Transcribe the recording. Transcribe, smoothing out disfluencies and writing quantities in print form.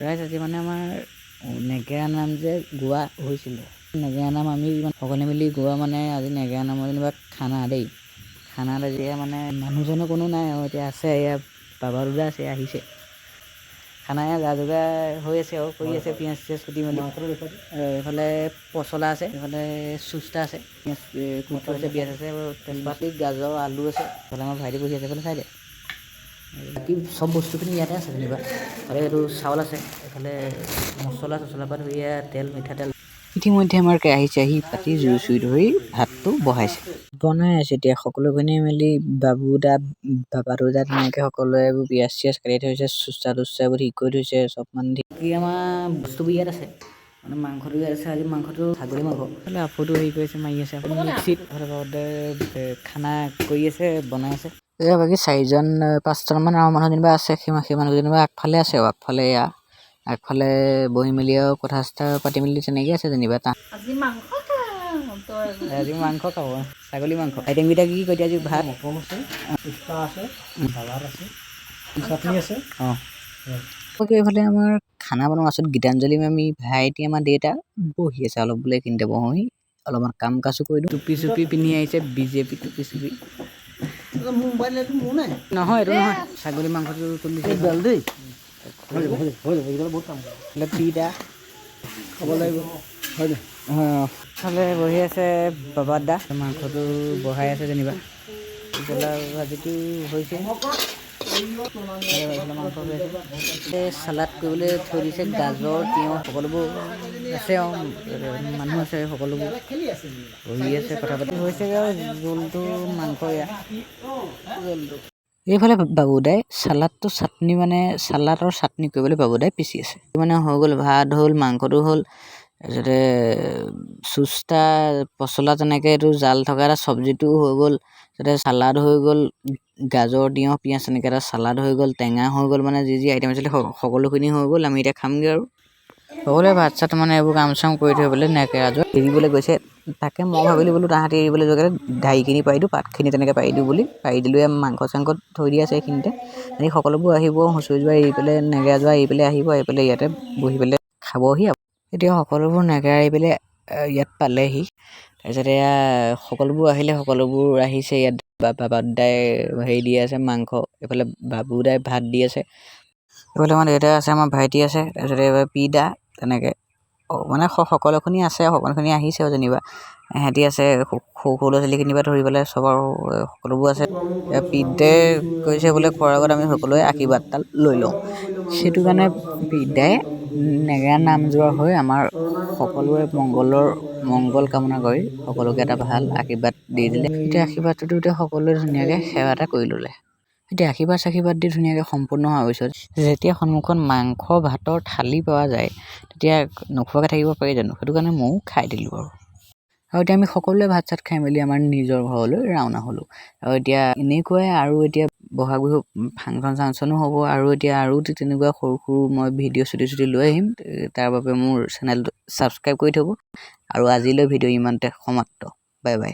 ৰাইজ আজি মানে আমাৰ নেগেৰা নাম যে গোৱা হৈছিলে। নেগেৰা নাম আমি সকলোৱে মিলি গোৱা মানে আজি নেগেৰা নামৰ যেনিবা খানা দেই। খানাত আজি মানে মানুহজনৰ কোনো নাই আৰু এতিয়া আছে এয়া বাবা দুদা আছে আহিছে। খানা যা যোগাৰ হৈ আছে আৰু কৰি আছে পিঁয়াজ চিয়াজ কুটি মেলি। এইফালে পচলা আছে, এইফালে চুস্তা আছে, পিঁয়াজ কুটি আছে, পিঁয়াজ আছে, তেজপাত, গাজৰ, আলু আছে। এইফালে আমাৰ ভাইটি বহি আছে এইফালে চাই দে। বাকী চব বস্তুখিনি ইয়াতে আছে যেনিবা। এইফালে এইটো চাউল আছে, এইফালে মছলা চছলাৰ পৰা ধৰি তেল মিঠাতেল। ইতিমধ্যে আমাৰ কেৰাহী চেৰাহী পাতি জুই চুই ধৰি ভাতটো বহাইছে, বনাই আছে এতিয়া সকলোখিনি মিলি। বাবুদা বাবাৰুদা তেনেকৈ সকলোৱে এইবোৰ পিঁয়াজ চিয়াজ কাটি থৈছে, চুস্তা টুস্তা এইবোৰ ঠিক কৰি থৈছে চব মানে। কি আমাৰ বস্তুবোৰ ইয়াত আছে মানে মাংসটো ইয়াত আছে। আজি মাংসটো ছাগলী মাংস। আপুটো হেৰি কৰিছে মাৰি আছে মিক্সিত খানা কৰি আছে বনাই আছে। এয়া বাকী 4জন 5জনমান আৰু মানুহ যেনিবা আছে। সেই মানুহ যেনিবা আগফালে আছে আৰু আগফালে এয়া আগফালে বহি মেলি আৰু কথা চথা পাতি মেলি তেনেকৈ আছে যেনিবা। আজি মাংস খাব ছাগলী মাংস। আইটেমকেইটা কি কৈ আজি ভাত আছে, চালাড আছে, চাটনি আছে। এইফালে আমাৰ খানা বনোৱাৰ পাছত গীতাঞ্জলি আমি ভাইটি আমাৰ দেউতা বহি আছে অলপ বোলে এইখিনিতে বহি অলপমান কাম কাজো কৰি দিওঁ। টুপি চুপি পিন্ধি আহিছে বিজেপি টুপি চুপি। নহয় এইটো নহয়, ছাগলী মাংসটো তুলিছে দেই। পিঠা খাব লাগিব ফালে বহি আছে বাবা দা মাংসটো বহাই আছে যেনিবা। ভাজিটো হৈছে চালাড কৰিবলৈ থৈ দিছে। গাজৰ তিয়ঁহ সকলোবোৰ আছে আৰু মানুহ আছে সকলোবোৰ বহি আছে কথা পাতি হৈছে আৰু জোলটো মাংস জোলটো। এইফালে বাবুদাই চালাডটো চাটনি মানে চালাডৰ চাটনি কৰিবলৈ বাবুদাই পিচি আছে। মানে হৈ গ'ল, ভাত হ'ল, মাংসটো হ'ল, তাৰপিছতে চুস্তা পচলা তেনেকৈ এইটো জাল থকা এটা চব্জিটো হৈ গ'ল, তাৰপিছতে চালাড হৈ গ'ল, গাজৰ তিয়ঁহ পিঁয়াজ তেনেকৈ এটা চালাড হৈ গ'ল, টেঙা হৈ গ'ল, মানে যি আইটেম আছিলে সকলোখিনি হৈ গ'ল। আমি এতিয়া খামগৈ আৰু সকলোৱে ভাত চাত মানে এইবোৰ কাম চাম কৰি থৈ পেলাই নেকেৰাজোৱা এৰিবলৈ গৈছে। তাকে মই ভাবিলোঁ বোলো তাহাঁতি এৰিবলৈ যোৱাকৈ ঢাৰিখিনি পাৰি দিওঁ, পাতখিনি তেনেকৈ পাৰি দিওঁ বুলি পাৰি দিলোঁ। মাংস চাংস থৈ দি আছে এইখিনিতে। আজি সকলোবোৰ আহিব, হুঁচৰি যোৰা এৰি পেলাই নেগেৰাজোৰা এৰি পেলাই আহিব, আহি পেলাই ইয়াতে বহি পেলাই খাবহি। এতিয়া সকলোবোৰ নেগেৰা এৰি পেলাই ইয়াত পালেহি। তাৰপিছত এয়া সকলোবোৰ আহিলে, সকলোবোৰ আহিছে ইয়াত। বাবাদাই হেৰি দি আছে মাংস, এইফালে বাবুদাই ভাত দি আছে, এইফালে আমাৰ দেউতা আছে, আমাৰ ভাইটি আছে, তাৰপিছতে এইবাৰ পিদা তেনেকৈ মানে সকলোখিনি আছে। সকলোখিনি আহিছে আৰু যেনিবা সিহঁতি আছে, সৰু সৰু ল'ৰা ছোৱালীখিনিৰ পৰা ধৰি পেলাই চব আৰু সকলোবোৰ আছে। পিদাই কৈছে বোলে খোৱাৰ আগত আমি সকলোৱে আশীৰ্বাদ এটা লৈ লওঁ। সেইটো কাৰণে পিদাই নেগেৰা নামযোৰা হৈ আমাৰ সকলোৰে মংগল কামনা কৰি সকলোকে এটা ভাল আশীৰ্বাদ দি দিলে। এতিয়া আশীৰ্বাদটোতো এতিয়া সকলোৱে ধুনীয়াকৈ সেৱা এটা কৰি ল'লে। এতিয়া আশীৰ্বাদ দি ধুনীয়াকৈ সম্পূৰ্ণ হোৱাৰ পিছত যেতিয়া সন্মুখত মাংস ভাতৰ থালি পোৱা যায়, তেতিয়া নোখোৱাকৈ থাকিব পাৰি জানো? সেইটো কাৰণে ময়ো খাই দিলোঁ আৰু এতিয়া আমি সকলোৱে ভাত চাত খাই মেলি আমাৰ নিজৰ ঘৰলৈ ৰাওনা হ'লোঁ। আৰু এতিয়া এনেকুৱাই আৰু এতিয়া বহাগ বিহু ফাংচন চাংচনো হ'ব আৰু এতিয়া আৰু তেনেকুৱা সৰু সৰু মই ভিডিঅ' চুটি লৈ আহিম। তাৰ বাবে মোৰ চেনেলটো ছাবস্ক্ৰাইব কৰি থ'ব। আৰু আজিলৈ ভিডিঅ' ইমানতে সমাপ্ত। Bye bye.